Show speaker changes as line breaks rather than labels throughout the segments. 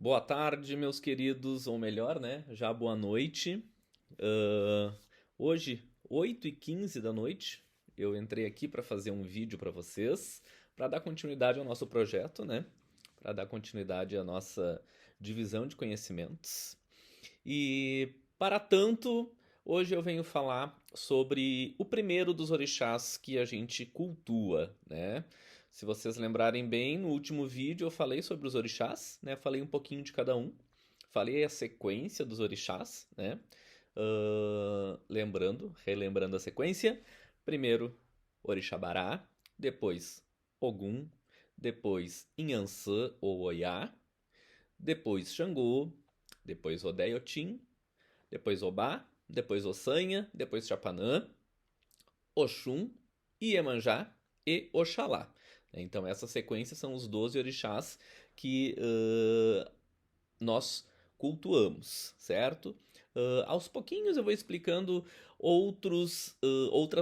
Boa tarde, meus queridos, ou melhor, né? Já boa noite. Ah, Hoje, 8h15 da noite, eu entrei aqui para fazer um vídeo para vocês, para dar continuidade ao nosso projeto, né? Para dar continuidade à nossa divisão de conhecimentos. E, para tanto, hoje eu venho falar sobre o primeiro dos orixás que a gente cultua, né? Se vocês lembrarem bem, no último vídeo eu falei sobre os orixás, né? Falei um pouquinho de cada um. Falei a sequência dos orixás, né? Relembrando a sequência. Primeiro, Orixabará, depois Ogum, depois Inhansã ou Oiá, depois Xangô, depois Odeiotim, depois Obá, depois Ossanha, depois Chapanã, Oxum, Iemanjá e Oxalá. Então, essa sequência são os 12 orixás que nós cultuamos, certo? Aos pouquinhos eu vou explicando outras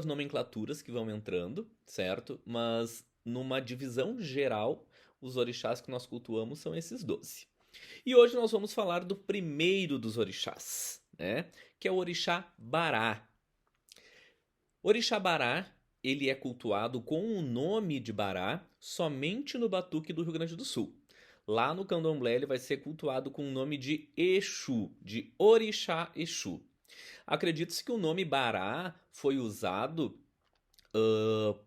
nomenclaturas que vão entrando, certo? Mas numa divisão geral, os orixás que nós cultuamos são esses 12. E hoje nós vamos falar do primeiro dos orixás, né? Que é o orixá Bará. Orixá-Bará, ele é cultuado com o nome de Bará somente no Batuque do Rio Grande do Sul. Lá no Candomblé ele vai ser cultuado com o nome de Exu, de Orixá Exu. Acredita-se que o nome Bará foi usado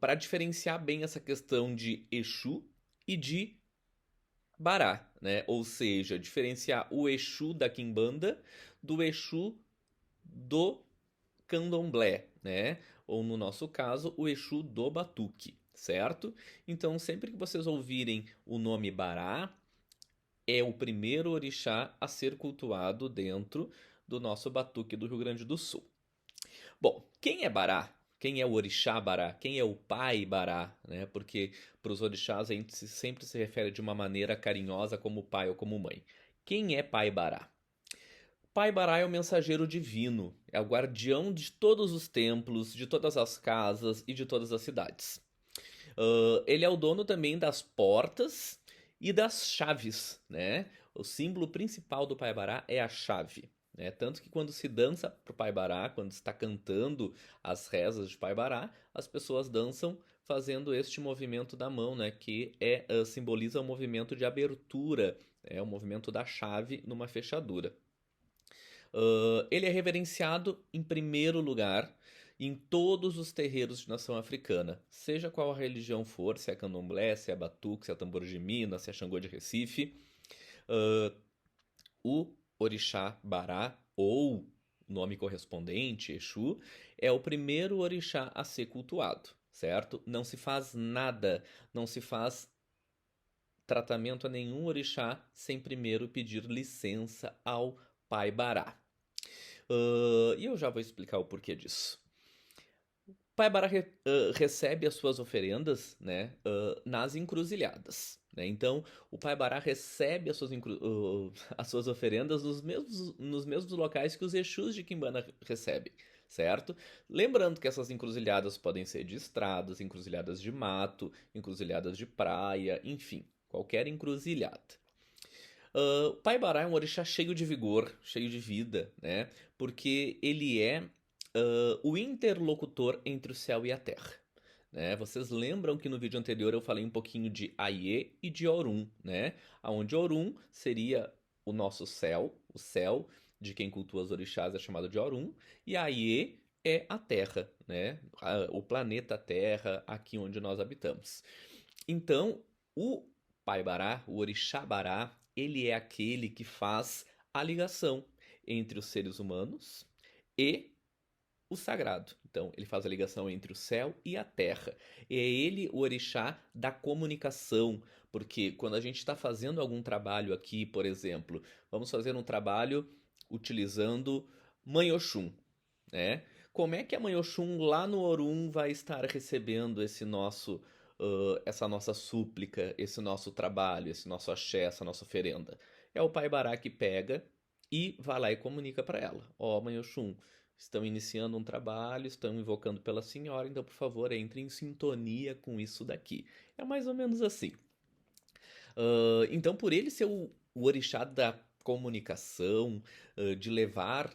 para diferenciar bem essa questão de Exu e de Bará, né? Ou seja, diferenciar o Exu da Quimbanda do Exu do Candomblé, né? Ou no nosso caso, o Exu do Batuque, certo? Então, sempre que vocês ouvirem o nome Bará, é o primeiro orixá a ser cultuado dentro do nosso Batuque do Rio Grande do Sul. Bom, quem é Bará? Quem é o orixá Bará? Quem é o pai Bará? Né? Porque para os orixás a gente sempre se refere de uma maneira carinhosa como pai ou como mãe. Quem é pai Bará? Pai Bará é o mensageiro divino, é o guardião de todos os templos, de todas as casas e de todas as cidades. Ele é o dono também das portas e das chaves, né? O símbolo principal do Pai Bará é a chave. Né? Tanto que quando se dança pro Pai Bará, quando está cantando as rezas de Pai Bará, as pessoas dançam fazendo este movimento da mão, né? Que simboliza o movimento de abertura, o movimento da chave numa fechadura. Ele é reverenciado em primeiro lugar em todos os terreiros de nação africana, seja qual a religião for, se é candomblé, se é batuque, se é tambor de Minas, se é Xangô de Recife. Uh, o orixá Bará, ou nome correspondente, Exu, é o primeiro orixá a ser cultuado, certo? Não se faz nada, não se faz tratamento a nenhum orixá sem primeiro pedir licença ao Pai Bará. E eu já vou explicar o porquê disso. Pai Bará recebe as suas oferendas, né, nas encruzilhadas. Né? Então, o Pai Bará recebe as suas oferendas nos mesmos locais que os Exus de Quimbanda recebem, certo? Lembrando que essas encruzilhadas podem ser de estradas, encruzilhadas de mato, encruzilhadas de praia, enfim, qualquer encruzilhada. O Pai Bará é um orixá cheio de vigor, cheio de vida, né? Porque ele é o interlocutor entre o céu e a terra. Né? Vocês lembram que no vídeo anterior eu falei um pouquinho de Aie e de Orum, né? Onde Orum seria o nosso céu, o céu de quem cultua os orixás é chamado de Orum, e Aie é a terra, né? O planeta Terra, aqui onde nós habitamos. Então, o Pai Bará, o Orixá Bará, ele é aquele que faz a ligação entre os seres humanos e o sagrado. Então, ele faz a ligação entre o céu e a terra. É ele o orixá da comunicação, porque quando a gente está fazendo algum trabalho aqui, por exemplo, vamos fazer um trabalho utilizando Mãe Oxum, né? Como é que a Mãe Oxum lá no Orum vai estar recebendo essa nossa súplica, esse nosso trabalho, esse nosso axé, essa nossa oferenda? É o Pai Bará que pega e vai lá e comunica para ela: Ó, Mãe Oxum, estão iniciando um trabalho, estão invocando pela senhora, então por favor entre em sintonia com isso daqui. É mais ou menos assim. Então, por ele ser o orixá da comunicação, de levar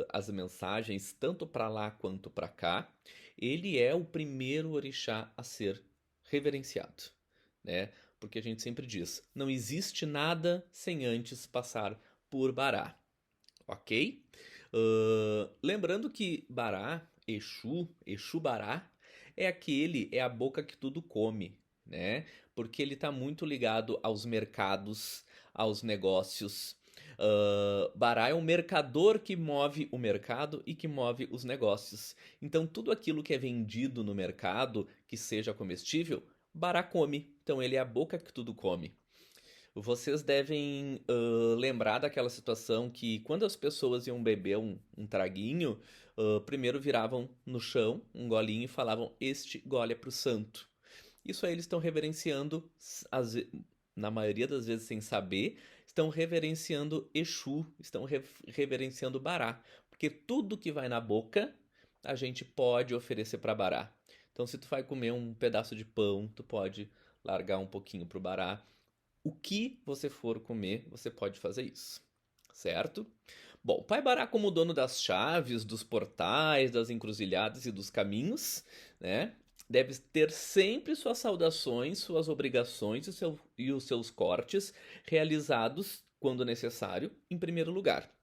as mensagens tanto para lá quanto para cá, ele é o primeiro orixá a ser reverenciado, né? Porque a gente sempre diz, não existe nada sem antes passar por Bará, ok? Lembrando que Bará, Exu Bará, é a boca que tudo come, né? Porque ele está muito ligado aos mercados, aos negócios. Bará é um mercador que move o mercado e que move os negócios. Então, tudo aquilo que é vendido no mercado, que seja comestível, Bará come. Então, ele é a boca que tudo come. Vocês devem lembrar daquela situação que quando as pessoas iam beber um traguinho, primeiro viravam no chão um golinho e falavam: Este gole é pro santo. Isso aí eles estão reverenciando, na maioria das vezes sem saber, estão reverenciando Exu, estão reverenciando Bará. Porque tudo que vai na boca, a gente pode oferecer para Bará. Então, se tu vai comer um pedaço de pão, tu pode largar um pouquinho pro Bará. O que você for comer, você pode fazer isso, certo? Bom, Pai Bará como dono das chaves, dos portais, das encruzilhadas e dos caminhos, né? Deve ter sempre suas saudações, suas obrigações e os seus cortes realizados, quando necessário, em primeiro lugar.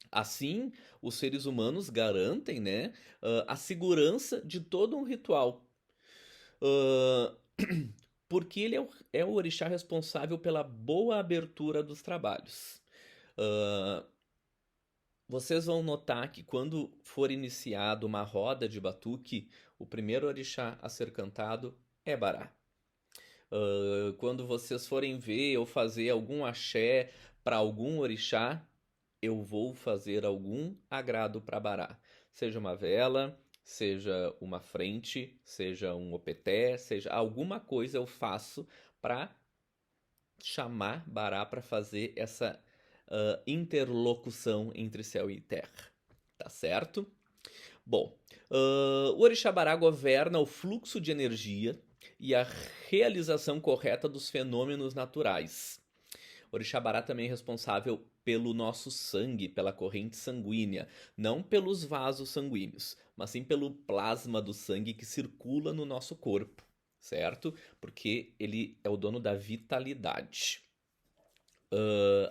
Assim, os seres humanos garantem, né, a segurança de todo um ritual. Ah, porque ele é o orixá responsável pela boa abertura dos trabalhos. Ah, vocês vão notar que quando for iniciado uma roda de batuque, o primeiro orixá a ser cantado é Bará. Quando vocês forem ver ou fazer algum axé para algum orixá, eu vou fazer algum agrado para Bará. Seja uma vela, seja uma frente, seja um opeté, seja alguma coisa eu faço para chamar Bará para fazer essa interlocução entre céu e terra. Tá certo? Bom, o Orixá Bará governa o fluxo de energia e a realização correta dos fenômenos naturais. O Orixá Bará também é responsável pelo nosso sangue, pela corrente sanguínea, não pelos vasos sanguíneos, mas sim pelo plasma do sangue que circula no nosso corpo, certo? Porque ele é o dono da vitalidade.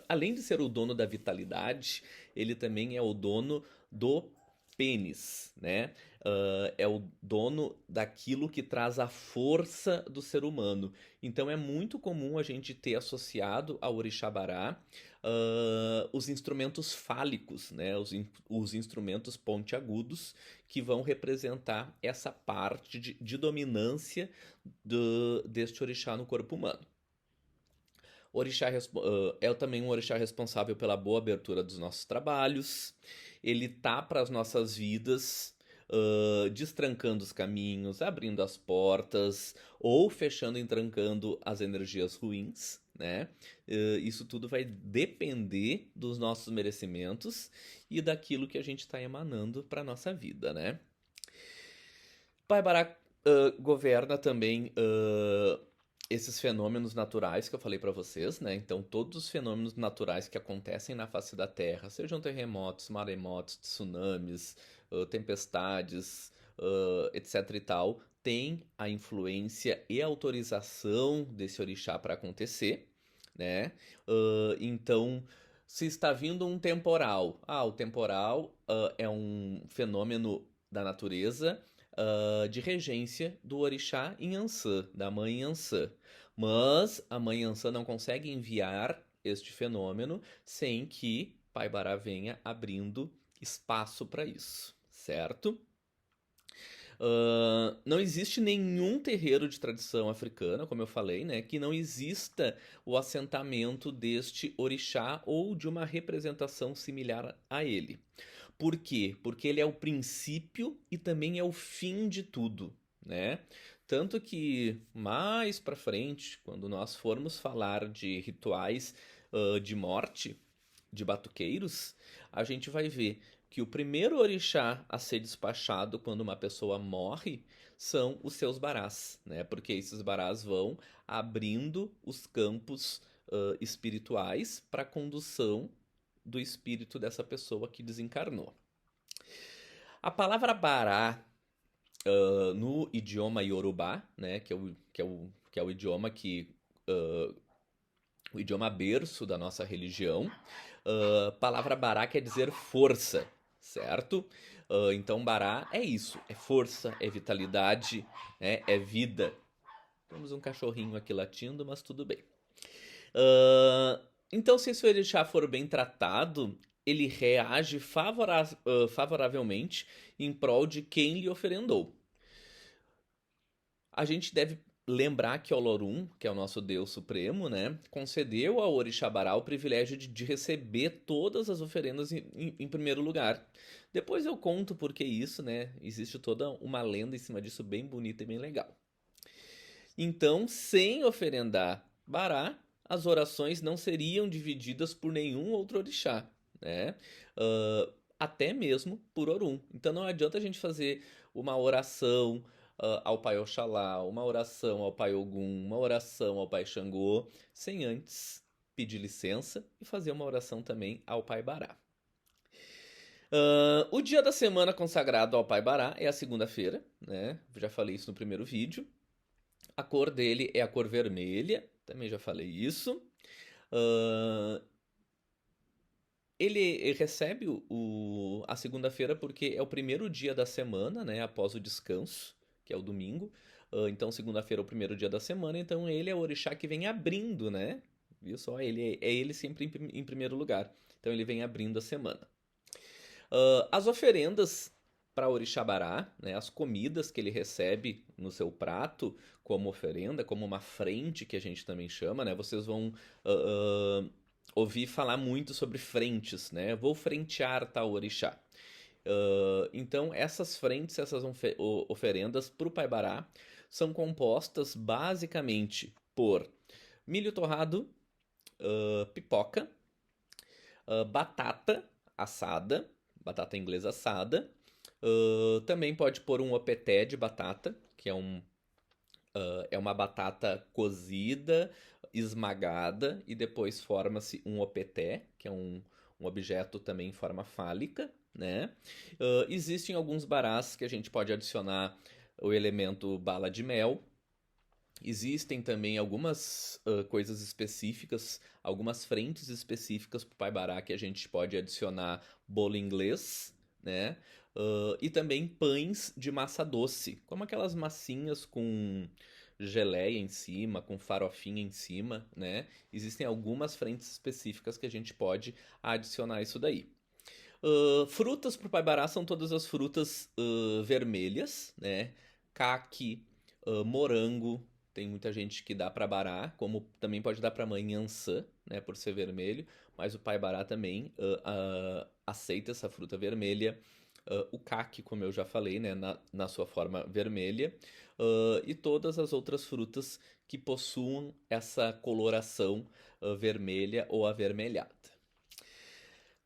Além de ser o dono da vitalidade, ele também é o dono do pênis, né? É o dono daquilo que traz a força do ser humano. Então é muito comum a gente ter associado ao Orixá Bará os instrumentos fálicos, né? Os instrumentos pontiagudos que vão representar essa parte de dominância deste orixá no corpo humano. Orixá é também um orixá responsável pela boa abertura dos nossos trabalhos. Ele tá para as nossas vidas, destrancando os caminhos, abrindo as portas ou fechando e trancando as energias ruins, né? Isso tudo vai depender dos nossos merecimentos e daquilo que a gente está emanando para nossa vida, né? Pai Bará governa também esses fenômenos naturais que eu falei para vocês, né? Então, todos os fenômenos naturais que acontecem na face da Terra, sejam terremotos, maremotos, tsunamis, tempestades, etc e tal, tem a influência e a autorização desse orixá para acontecer, né? Então, se está vindo um temporal, o temporal é um fenômeno da natureza de regência do orixá Inhansã, da mãe Inhansã. Mas a mãe Ansan não consegue enviar este fenômeno sem que Pai Bará venha abrindo espaço para isso, certo? Não existe nenhum terreiro de tradição africana, como eu falei, né, que não exista o assentamento deste orixá ou de uma representação similar a ele. Por quê? Porque ele é o princípio e também é o fim de tudo, né? Tanto que mais para frente, quando nós formos falar de rituais de morte, de batuqueiros, a gente vai ver que o primeiro orixá a ser despachado quando uma pessoa morre são os seus barás, né? Porque esses barás vão abrindo os campos espirituais para a condução do espírito dessa pessoa que desencarnou. A palavra Bará, no idioma Yorubá, né, que é o idioma o idioma berço da nossa religião, a palavra Bará quer dizer força, certo? Então Bará é isso, é força, é vitalidade, né, é vida. Temos um cachorrinho aqui latindo, mas tudo bem. Então, se esse orixá for bem tratado, ele reage favoravelmente em prol de quem lhe oferendou. A gente deve lembrar que Olorum, que é o nosso Deus Supremo, né, concedeu ao Orixá Bará o privilégio de receber todas as oferendas em primeiro lugar. Depois eu conto por que isso, né? Existe toda uma lenda em cima disso bem bonita e bem legal. Então, sem oferendar Bará, as orações não seriam divididas por nenhum outro orixá, né? Até mesmo por Orum. Então não adianta a gente fazer uma oração ao Pai Oxalá, uma oração ao Pai Ogum, uma oração ao Pai Xangô, sem antes pedir licença e fazer uma oração também ao Pai Bará. O dia da semana consagrado ao Pai Bará é a segunda-feira, né? Já falei isso no primeiro vídeo. A cor dele é a cor vermelha, também já falei isso. Ele recebe a segunda-feira porque é o primeiro dia da semana, né? Após o descanso, que é o domingo. Então, segunda-feira é o primeiro dia da semana, então ele é o orixá que vem abrindo, né? Viu só? Ele sempre em primeiro lugar. Então, ele vem abrindo a semana. As oferendas para Orixá Bará, né, as comidas que ele recebe no seu prato como oferenda, como uma frente que a gente também chama, né? Vocês vão ouvir falar muito sobre frentes, né? Vou frentear tal orixá. Então, essas frentes, essas oferendas para o Pai Bará são compostas basicamente por milho torrado, pipoca, batata assada, batata inglesa assada. Também pode pôr um opeté de batata, que é uma batata cozida, esmagada, e depois forma-se um opeté, que é um objeto também em forma fálica, né? Existem alguns barás que a gente pode adicionar o elemento bala de mel. Existem também algumas coisas específicas, algumas frentes específicas para o Pai Bará que a gente pode adicionar bolo inglês, né? E também pães de massa doce, como aquelas massinhas com geleia em cima, com farofinha em cima, né? Existem algumas frentes específicas que a gente pode adicionar isso daí. Frutas para o Pai Bará são todas as frutas vermelhas, né? Caqui, morango, tem muita gente que dá para Bará, como também pode dar para mãe ançã, né, por ser vermelho, mas o Pai Bará também aceita essa fruta vermelha. O caqui, como eu já falei, né, na sua forma vermelha, e todas as outras frutas que possuam essa coloração vermelha ou avermelhada.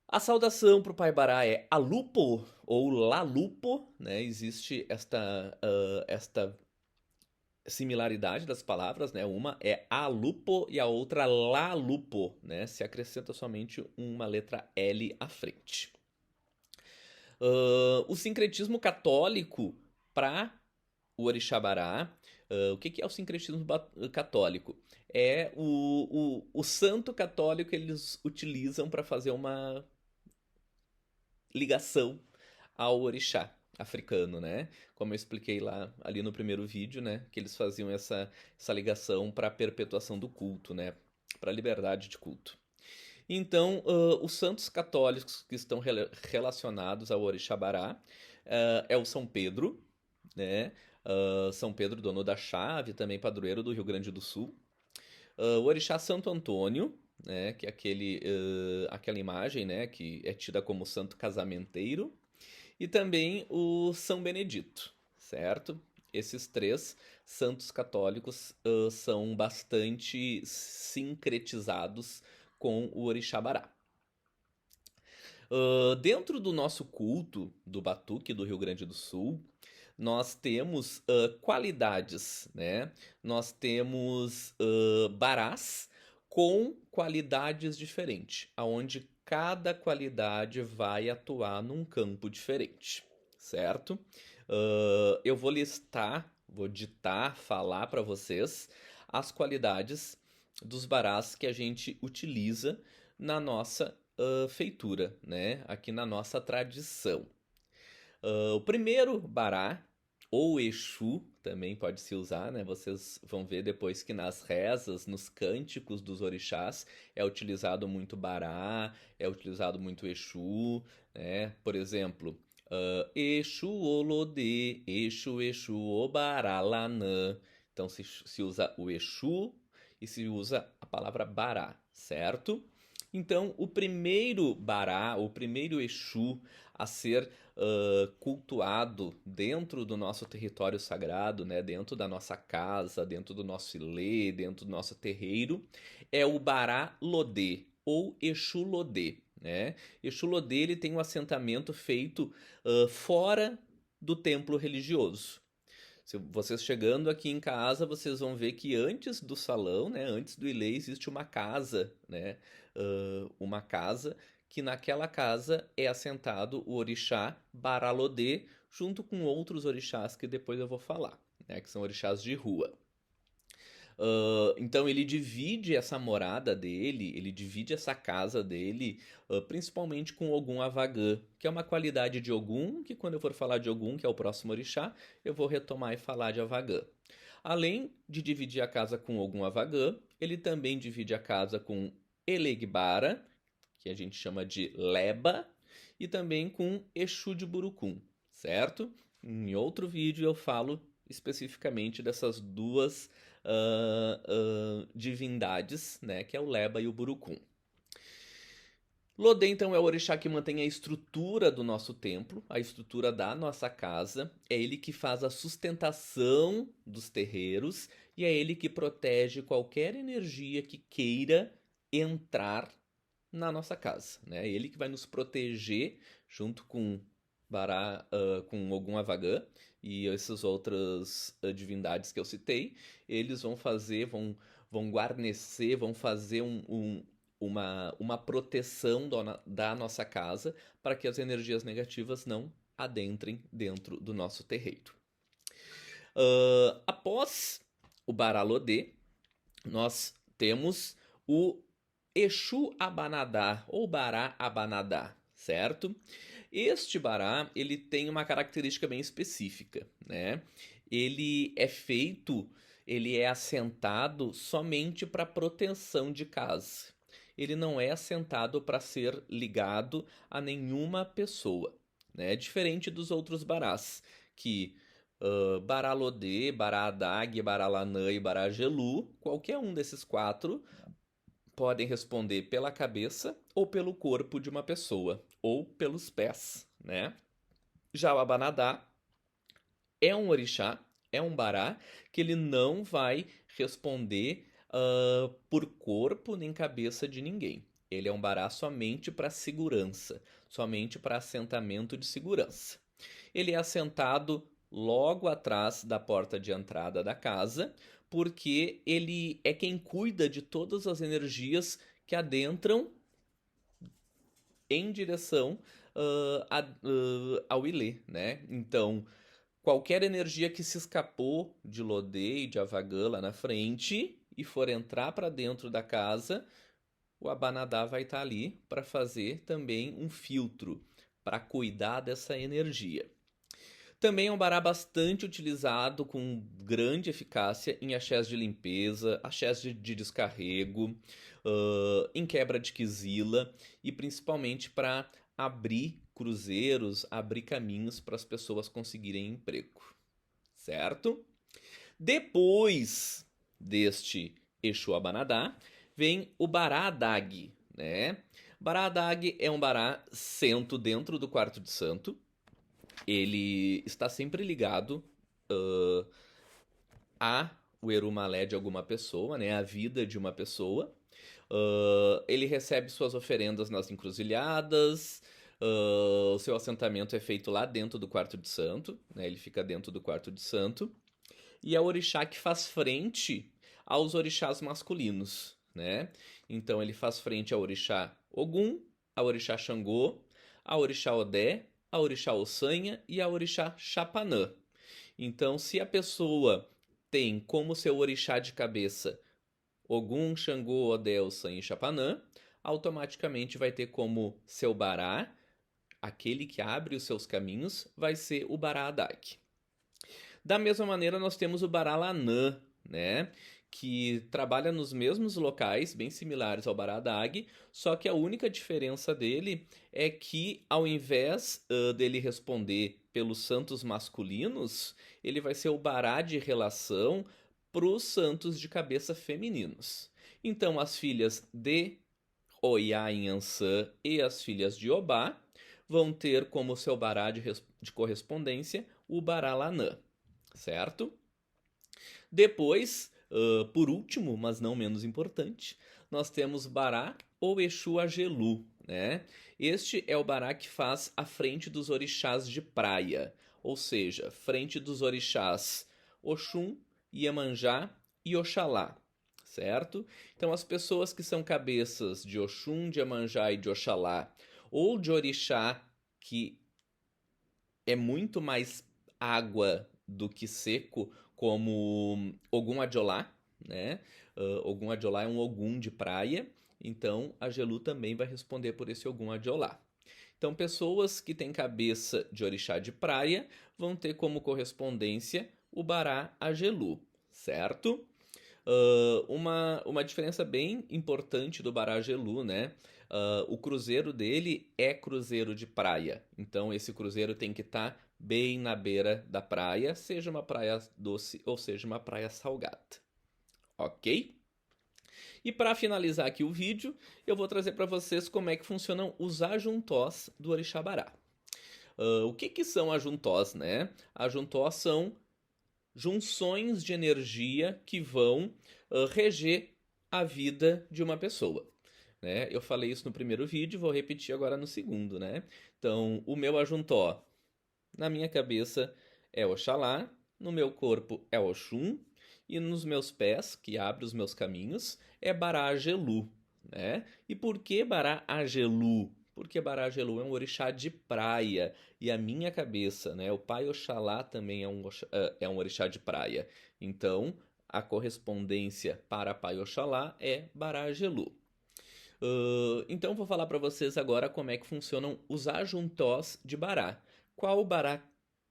A saudação para o Pai Bará é Alupo ou Lalupo, né? Existe esta similaridade das palavras, né? Uma é Alupo e a outra Lalupo, né? Se acrescenta somente uma letra L à frente. O sincretismo católico para o Orixá Bará. O que é o sincretismo católico? É o santo católico que eles utilizam para fazer uma ligação ao orixá africano, né? Como eu expliquei ali no primeiro vídeo, né? Que eles faziam essa ligação para a perpetuação do culto, né? Para a liberdade de culto. Então, os santos católicos que estão relacionados ao orixá Bará é o São Pedro, né? São Pedro, dono da chave, também padroeiro do Rio Grande do Sul. O orixá Santo Antônio, né, que é aquela imagem, né, que é tida como santo casamenteiro, e também o São Benedito, certo? Esses três santos católicos são bastante sincretizados com o Orixá Bará. Dentro do nosso culto do Batuque do Rio Grande do Sul, nós temos qualidades, né? Nós temos barás com qualidades diferentes, aonde cada qualidade vai atuar num campo diferente, certo? Eu vou listar, vou ditar, falar para vocês as qualidades dos barás que a gente utiliza na nossa feitura, né? Aqui na nossa tradição. O primeiro bará, ou Exu, também pode se usar, né? Vocês vão ver depois que nas rezas, nos cânticos dos orixás, é utilizado muito bará, é utilizado muito Exu, né? Por exemplo, Exu Olodê, Exu Exu Obaralanã. Então se usa o Exu e se usa a palavra bará, certo? Então, o primeiro bará, o primeiro Exu a ser cultuado dentro do nosso território sagrado, né, dentro da nossa casa, dentro do nosso ilê, dentro do nosso terreiro, é o Bará Lodê, ou Exu Lodê. Né? Exu Lodê ele tem um assentamento feito fora do templo religioso. Se vocês chegando aqui em casa, vocês vão ver que antes do salão, né, antes do ilê, existe uma casa, né, uma casa que naquela casa é assentado o orixá Baralodê, junto com outros orixás que depois eu vou falar, né, que são orixás de rua. Então ele divide essa morada dele, ele divide essa casa dele, principalmente com Ogum Avagã, que é uma qualidade de Ogum, que quando eu for falar de Ogum, que é o próximo orixá, eu vou retomar e falar de Avagã. Além de dividir a casa com Ogum Avagã, ele também divide a casa com Elegbara, que a gente chama de Leba, e também com Exu de Burucum, certo? Em outro vídeo eu falo especificamente dessas duas divindades, né, que é o Leba e o Burucum. Lodê, então, é o orixá que mantém a estrutura do nosso templo, a estrutura da nossa casa. É ele que faz a sustentação dos terreiros e é ele que protege qualquer energia que queira entrar na nossa casa. Né? É ele que vai nos proteger junto com Bará, com Ogum Avagã e essas outras divindades que eu citei. Eles vão fazer, vão guarnecer, vão fazer uma proteção da nossa casa para que as energias negativas não adentrem dentro do nosso terreiro. Após o Baralodê, nós temos o Exu Abanadá ou Bará Abanadá, certo? Este bará, ele tem uma característica bem específica, né? Ele é assentado somente para proteção de casa. Ele não é assentado para ser ligado a nenhuma pessoa, né? Diferente dos outros barás, que Bará Lodê, Bará Adag, Bará Lanã e Bará Gelu, qualquer um desses quatro podem responder pela cabeça ou pelo corpo de uma pessoa, ou pelos pés, né? Já o Abanadá é um orixá, é um bará, que ele não vai responder por corpo nem cabeça de ninguém. Ele é um bará somente para segurança, somente para assentamento de segurança. Ele é assentado logo atrás da porta de entrada da casa, porque ele é quem cuida de todas as energias que adentram em direção ao Ilê, né? Então, qualquer energia que se escapou de Lodê e de Avagã lá na frente e for entrar para dentro da casa, o Abanadá vai estar ali para fazer também um filtro, para cuidar dessa energia. Também é um bará bastante utilizado com grande eficácia em axés de limpeza, axés de descarrego, em quebra de quizila e principalmente para abrir cruzeiros, abrir caminhos para as pessoas conseguirem emprego, certo? Depois deste Exu Abanadá, vem o Bará Adag, né? Bará Adag é um bará sento dentro do quarto de santo. Ele está sempre ligado a o Erumalé de alguma pessoa, né? A vida de uma pessoa. Ele recebe suas oferendas nas encruzilhadas. O seu assentamento é feito lá dentro do quarto de santo, né? Ele fica dentro do quarto de santo. E é o orixá que faz frente aos orixás masculinos, né? Então ele faz frente ao orixá Ogum, ao orixá Xangô, ao orixá Odé, ao orixá Ossanha e ao orixá Xapanã. Então, se a pessoa tem como seu orixá de cabeça Ogum, Xangô, Odé, Ossanha e Xapanã, automaticamente vai ter como seu bará, aquele que abre os seus caminhos, vai ser o Bará Adak. Da mesma maneira, nós temos o Bará Lanã, né? Que trabalha nos mesmos locais, bem similares ao Bará Adag, só que a única diferença dele é que, ao invés dele responder pelos santos masculinos, ele vai ser o Bará de relação para os santos de cabeça femininos. Então, as filhas de Oiá em Ançã e as filhas de Obá vão ter como seu bará de correspondência o Bará Lanã, certo? Depois, por último, mas não menos importante, nós temos Bará ou Exu Agelu, né? Este é o bará que faz a frente dos orixás de praia, ou seja, frente dos orixás Oxum, Iemanjá e Oxalá, certo? Então, as pessoas que são cabeças de Oxum, de Iemanjá e de Oxalá, ou de orixá que é muito mais água do que seco, como Ogum Adjolá, né? Ogum Adjolá é um Ogum de praia, então a Gelu também vai responder por esse Ogum Adjolá. Então, pessoas que têm cabeça de orixá de praia vão ter como correspondência o Bará Agelu, certo? Uma diferença bem importante do Bará Agelu, né? O cruzeiro dele é cruzeiro de praia. Então, esse cruzeiro tem que estar bem na beira da praia, seja uma praia doce ou seja uma praia salgada. Ok? E para finalizar aqui o vídeo, eu vou trazer para vocês como é que funcionam os ajuntós do Orixá Bará. O que são ajuntós, né? Ajuntós são junções de energia que vão reger a vida de uma pessoa. Né? Eu falei isso no primeiro vídeo, vou repetir agora no segundo, né? Então, o meu ajuntó, na minha cabeça, é Oxalá, no meu corpo é Oxum, e nos meus pés, que abre os meus caminhos, é Bará Agelu, né? E por que Bará Agelu? Porque Bará Agelu é um orixá de praia, e a minha cabeça, né? O pai Oxalá também é um orixá de praia. Então, a correspondência para pai Oxalá é Bará Agelu. Então, vou falar para vocês agora como é que funcionam os ajuntós de Bará. Qual Bará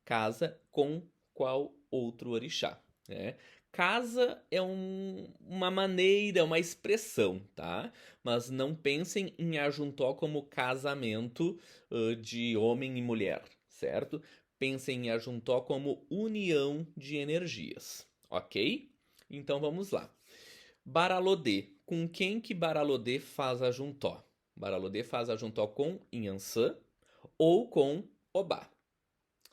casa com qual outro orixá, né? Casa é uma maneira, uma expressão, tá? Mas não pensem em ajuntó como casamento de homem e mulher, certo? Pensem em ajuntó como união de energias, ok? Então vamos lá. Baralodê. Com quem que Baralodê faz ajuntó? Baralodê faz ajuntó com Inhansã ou com Obá,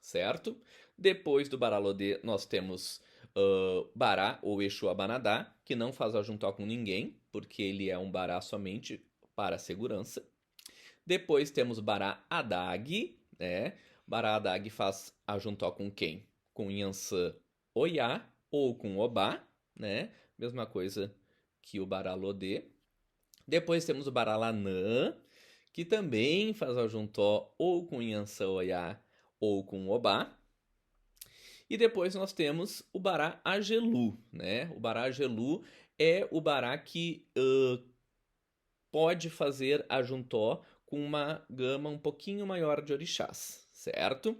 certo? Depois do Baralodê, nós temos Bará ou Exu Abanadá, que não faz ajuntó com ninguém, porque ele é um Bará somente para a segurança. Depois temos Bará Adag, né? Bará Adag faz ajuntó com quem? Com Inhansã Oiá ou com Obá, né? Mesma coisa que o Baralodê. Depois temos o Baralanã, que também faz ajuntó ou com Inhansã Oiá ou com Obá. E depois nós temos o Bará Agelu, né? O Bará Agelu é o bará que pode fazer ajuntó com uma gama um pouquinho maior de orixás, certo?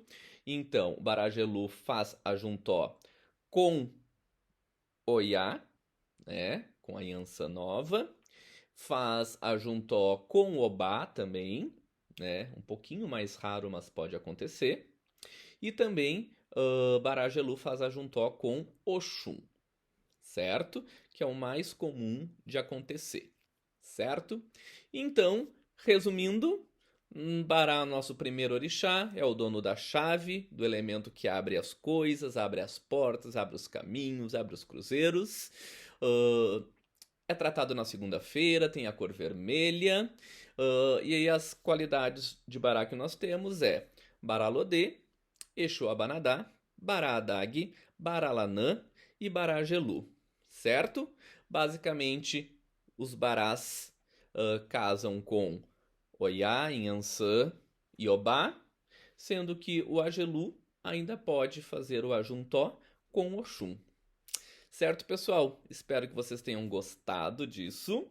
Então, o Bará Agelu faz ajuntó com Oiá, né? Com a Inhansã nova. Faz ajuntó com Obá também, né? Um pouquinho mais raro, mas pode acontecer. E também Bará Agelu faz ajuntó com Oxum, certo? Que é o mais comum de acontecer, certo? Então, resumindo, Bará, nosso primeiro orixá, é o dono da chave, do elemento que abre as coisas, abre as portas, abre os caminhos, abre os cruzeiros. É tratado na segunda-feira, tem a cor vermelha. E aí as qualidades de Bará que nós temos é Baralodê, Exu Abanadá, Bará Adag, Baralanã e Bará Agelu, certo? Basicamente, os barás casam com Oiá, Inhansã e Obá, sendo que o Agelu ainda pode fazer o ajuntó com Oxum. Certo, pessoal? Espero que vocês tenham gostado disso.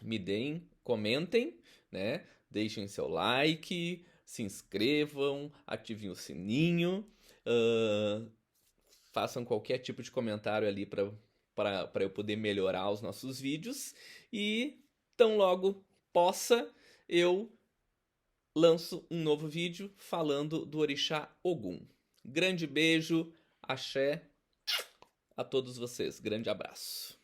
Me deem, comentem, né? Deixem seu like, se inscrevam, ativem o sininho, façam qualquer tipo de comentário ali para eu poder melhorar os nossos vídeos. E tão logo possa, eu lanço um novo vídeo falando do orixá Ogum. Grande beijo, axé a todos vocês. Grande abraço.